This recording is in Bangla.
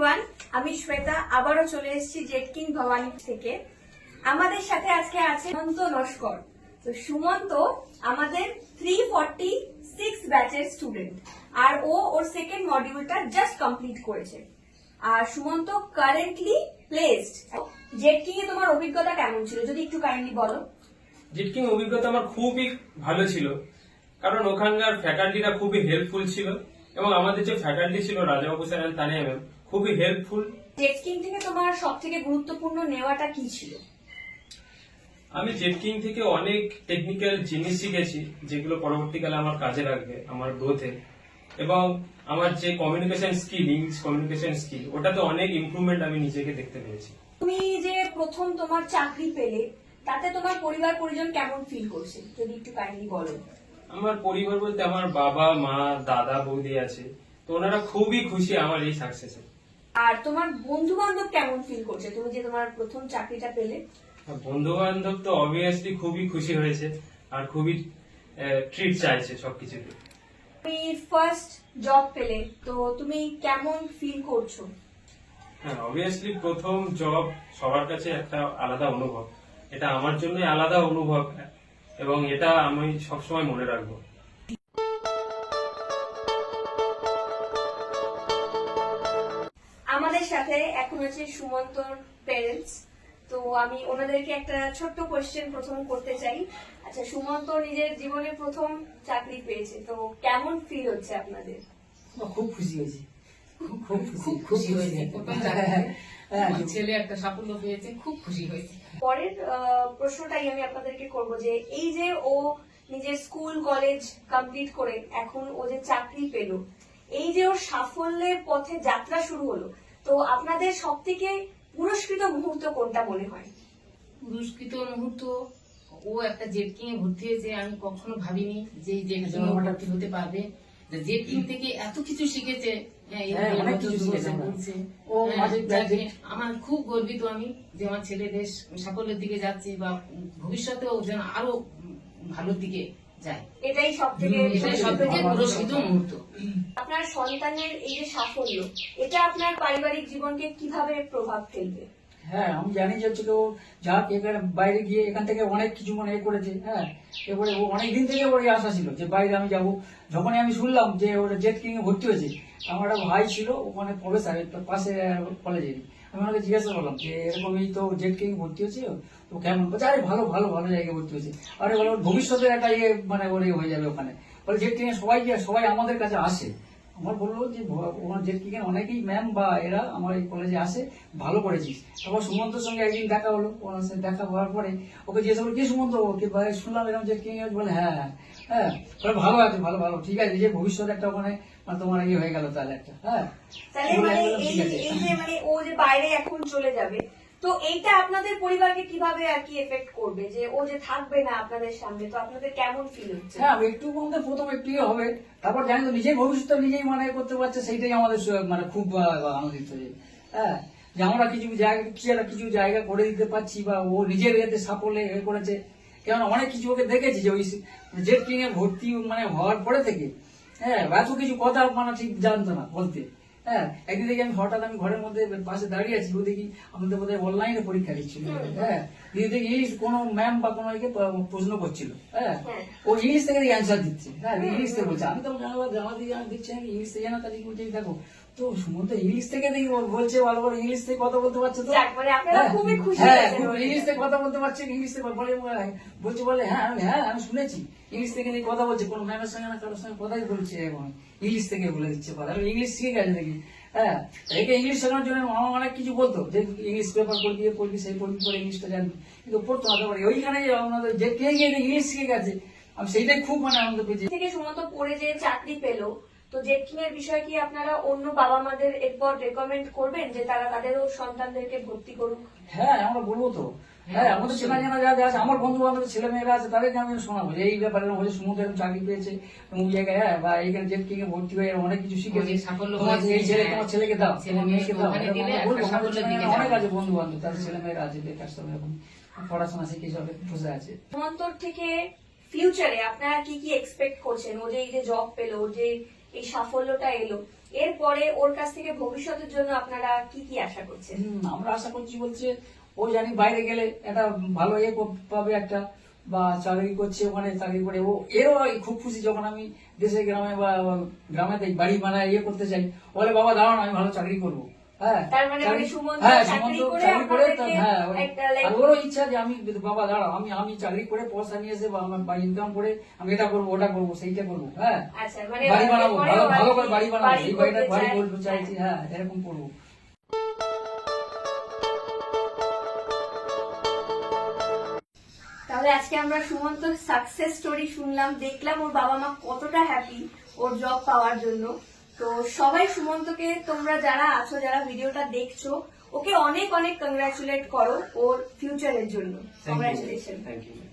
এভরিওয়ান, আমি শ্বেতা আবারও চলে এসেছি জেট কিং ভবানী থেকে। আমাদের সাথে আজকে আছে সুমন্ত নস্কর। তো সুমন্ত আমাদের 346 ব্যাচের স্টুডেন্ট, আর ওর সেকেন্ড মডিউলটা জাস্ট কমপ্লিট করেছে। আর Sumanta currently placed. Jet King এ তোমার অভিজ্ঞতা কেমন ছিল, যদি একটু কাইন্ডলি বলো। জেট কিং অভিজ্ঞতা আমার খুবই ভালো ছিল, কারণ ওখানকার ফ্যাকাল্টিরা খুবই হেল্পফুল ছিল এবং আমাদের যে ফ্যাকাল্টি ছিল রাজাবাবু স্যার আর তানিয়া ম্যাম খুবই হেল্পফুল। জেট কিং থেকে তোমার সব থেকে গুরুত্বপূর্ণ নেওয়াটা কি ছিল? আমি জেট কিং থেকে অনেক টেকনিক্যাল জিনিস শিখেছি, যেগুলো পরবর্তীকালে আমার কাজে লাগবে আমার গ্রোথে, এবং আমার যে communication skill, English communication skill, ওটাতে অনেক ইমপ্রুভমেন্ট আমি নিজেকে দেখতে পেয়েছি। তুমি যে প্রথম তোমার চাকরি পেলে, তাতে তোমার পরিবার পরিজন কেমন ফিল করছে, যদি একটু কাইন্ডলি বলো। আমার পরিবার বলতে আমার বাবা মা দাদা বৌদি আছে, তো ওনারা খুবই খুশি আমার এই সাকসেসে। আর তোমার বন্ধু বান্ধব কেমন ফিল করছে তুমি যে তোমার প্রথম চাকরিটা পেলে? বন্ধু বান্ধব তো অবভিয়াসলি খুবই খুশি হয়েছে আর খুবই ট্রিট চাইছে সবকিছুতে। তুমি ফার্স্ট জব পেলে, তো তুমি কেমন ফিল করছো? হ্যাঁ, অবভিয়াসলি প্রথম জব সবার কাছে একটা আলাদা অনুভব, এটা আমার জন্য আলাদা অনুভব এবং এটা আমি সবসময় মনে রাখবো। আমাদের সাথে এখন আছে সুমন্তর পেরেন্টস। তো আমি ওনাদেরকে একটা ছোট্ট কোয়েশ্চেন প্রথম করতে চাই। আচ্ছা, সুমন্ত নিজের জীবনে প্রথম চাকরি পেয়েছে, তো কেমন ফিল হচ্ছে আপনাদের? খুব খুশি হয়েছি, খুব খুশি হয়েছে। প্রথম চাকরিতে আমার ছেলে একটা সাফল্য পেয়েছে, খুব খুশি হয়েছে। পরের প্রশ্নটাই আমি আপনাদেরকে করব যে এই যে ও নিজের স্কুল কলেজ কমপ্লিট করে এখন ও যে চাকরি পেল, এই যে ওর সাফল্যের পথে যাত্রা শুরু হলো, তো আপনাদের সব থেকে পুরস্কৃত মুহূর্ত কোনটা মনে হয়? পুরস্কৃত মুহূর্ত, ও একটা জেট কিং এ ভর্তি হয়েছে। আমি কখনো ভাবিনি যে এই জেট কিং এ ভর্তি হতে পারবে। জেট কিং থেকে এত কিছু শিখেছে, অনেক কিছু শিখেছে। বলছে। ও যাকে আমার খুব গর্বিত আমি যে আমার ছেলে দেশ সাফল্যের দিকে যাচ্ছে, বা ভবিষ্যতেও যেন আরো ভালোর দিকে যায়। এটাই সব থেকে পুরস্কৃত মুহূর্ত। আপনার সন্তানের এই যে সাফল্য, এটা আপনার পারিবারিক জীবনকে কিভাবে প্রভাব ফেলবে? হ্যাঁ, আমি জানি যে হচ্ছে ও যা এখানে বাইরে গিয়ে এখান থেকে অনেক কিছু মনে করেছে। হ্যাঁ, এবারে ও অনেকদিন থেকে ওর আশা ছিল যে বাইরে আমি যাব। যখনই আমি শুনলাম যে ওরা জেট কিং এ ভর্তি হয়েছে, আমার একটা ভাই ছিল ওখানে প্রফেসর পাশে কলেজে, আমি ওনাকে জিজ্ঞাসা করলাম যে এরকম এই তো জেট কিং ভর্তি হয়েছে, তো কেমন? বলছে আরে ভালো ভালো ভালো জায়গায় ভর্তি হয়েছে। আরে বলো ভবিষ্যতের একটা ইয়ে মানে ওর হয়ে যাবে ওখানে। বলে জেট কিং এ সবাই আমাদের কাছে আসে। আমার বললো যে ওনার জেট কিং এর অনেকেই ম্যাম বা এরা আমার এই কলেজে আসে, ভালো করেছিস। তারপর সুমন্তর সঙ্গে একদিন দেখা হলো, ওনার সাথে দেখা হওয়ার পরে ওকে জিজ্ঞেস করলো কি সুমন্ত, ওকে শুনলাম এরকম জেট কিং এর। বলে হ্যাঁ হ্যাঁ হ্যাঁ, ভালো আছে, ভালো ভালো ঠিক আছে, যে ভবিষ্যতে একটা ওখানে তোমার ইয়ে হয়ে গেল তাহলে একটা। হ্যাঁ, তাহলে মানে এই যে মানে ও যে বাইরে এখন চলে যাবে, তো এইটা আপনাদের পরিবারকে কিভাবে আর কি এফেক্ট করবে, যে ও যে থাকবে না আপনাদের সামনে, তো আপনাদের কেমন ফিল হচ্ছে? হ্যাঁ, একটু মধ্যে প্রথম একটু হবে, তারপর জানি তো নিজের ভবিষ্যৎ নিজেই মানে করতে পারছে, সেইটাই আমাদের মানে খুব আনন্দিত। হ্যাঁ, যে আমরা কিছু জায়গা করে দিতে পারছি, বা ও নিজের এতে সাফল্যে করেছে। কেন অনেক কিছু ওকে দেখেছি যে ওই জেট কিং এ ভর্তি মানে হওয়ার পরে থেকে, হ্যাঁ, এত কিছু কথা মানে ঠিক জানতো না বলতে। হ্যাঁ, একদিন দেখি আমি হঠাৎ আমি ঘরের মধ্যে পাশে দাঁড়িয়ে আছি, ও দেখি আমাদের বোধহয় অনলাইনে পরীক্ষা দিচ্ছিল। হ্যাঁ, দিয়ে দেখি ইংলিশ কোনো ম্যাম বা কোনো প্রশ্ন করছিল। হ্যাঁ, ও ইংলিশ থেকে অ্যান্সার দিচ্ছে। হ্যাঁ, ইংলিশ থেকে বলছে, আমি তো জানা দিয়ে দিচ্ছি নাকি ইংলিশ থেকে জানা, তাদের বলছি দেখো তো সুমন্ত ইংলিশ থেকে দেখি বলছে, ভালো করে ইংলিশ থেকে কথা বলতে পারছে তো। হ্যাঁ, ইংলিশ থেকে কথা বলতে পারছে, ইংলিশ থেকে বলছে বলে হ্যাঁ হ্যাঁ আমি শুনেছি ইংলিশ থেকে কথা বলছে, কোন ম্যামের সঙ্গে না কারোর সঙ্গে কথাই বলছে, এখন ইংলিশ থেকে বলে দিচ্ছে কথা। ইংলিশ শিখে গেছে দেখি। হ্যাঁ, একে ইংলিশ শেখানোর জন্য মামা অনেক কিছু বলতো, যে ইংলিশ পেপার পড়বি সেই পড়বি পরে ইংলিশটা জানবি, কিন্তু পড়তো না। তারপরে ওইখানে আমাদের যে কে গিয়ে ইংলিশ শিখে গেছে, আমি সেইটাই খুব মানে আনন্দ পেয়েছি। থেকে সুমন্ত পড়ে যে চাকরি পেলো, তো জেট কিং এর বিষয়ে কি আপনারা অন্য বাবা মাদের এরপর রেকমেন্ড করবেন যে তারা তাদেরও সন্তানদেরকে ভর্তি করুক? হ্যাঁ, আমরা বলবো তো। হ্যাঁ, আমাদের চেনা জানা যা আছে, আমার বন্ধু বান্ধব ছেলে মেয়েরা আছে, তাদেরকে আমি শোনাবো যে এই ব্যাপারে বলে সুমন্ত এরকম চাকরি পেয়েছে ওই জায়গায়। হ্যাঁ, বা এইখানে জেট কিং এ ভর্তি হয়ে অনেক কিছু শিখেছে, সাফল্য এই ছেলে তোমার ছেলেকে দাও, ছেলে মেয়েকে দাও, অনেক আছে বন্ধু বান্ধব, তাদের ছেলে মেয়েরা আছে বেকার সব এরকম পড়াশোনা শিখে সব বসে আছে। সুমন্তর থেকে ফিউচারে আপনারা কি কি এক্সপেক্ট করছেন? ও যে এই যে জব পেলো, যে এই সাফল্যটা এলো, এরপরে ওর কাছ থেকে ভবিষ্যতের জন্য আপনারা কি কি আশা করছেন? আমরা আশা করছি বলছে ও জানি বাইরে গেলে একটা ভালো পাবে একটা, বা চাকরি করছে ওখানে, চাকরি করে ও এরও খুব খুশি যখন আমি দেশে গ্রামে বা গ্রামে বাড়ি মানে করতে চাই, বলে বাবা দাঁড়ান আমি ভালো চাকরি করবো। হ্যাঁ, তার মানে চাকরি- সুমন্ত হ্যাঁ, চাকরি সুমন্ত করে চাকরি করে আপনাদেরকে হ্যাঁ, একটা like- আর ওরও ইচ্ছা যে আমি বাবা দাঁড়াও আমি চাকরি করে পয়সা নিয়ে এসে বা ইনকাম করে আমি এটা করবো ওটা করবো সেইটা করবো। হ্যাঁ, আচ্ছা, মানে বাড়ি বানাবো, এরপরে ভালো ও ভালো আর করে কি বাড়ি বানাবো, এই বাড়িটা বাড়ি চায়। করতে চাইছি। হ্যাঁ, এরকম করবো। তাহলে আজকে আমরা সুমন্ত সাকসেস স্টোরি শুনলাম, দেখলাম ওর বাবা মা কতটা হ্যাপি ওর জব পাওয়ার জন্য। তো সবাই সুমন্তকে, তোমরা যারা আছো, যারা ভিডিওটা দেখছো, ওকে অনেক অনেক কংগ্রাচুলেট করো ওর ফিউচারের জন্য। কংগ্রাচুলেশন। Thank you.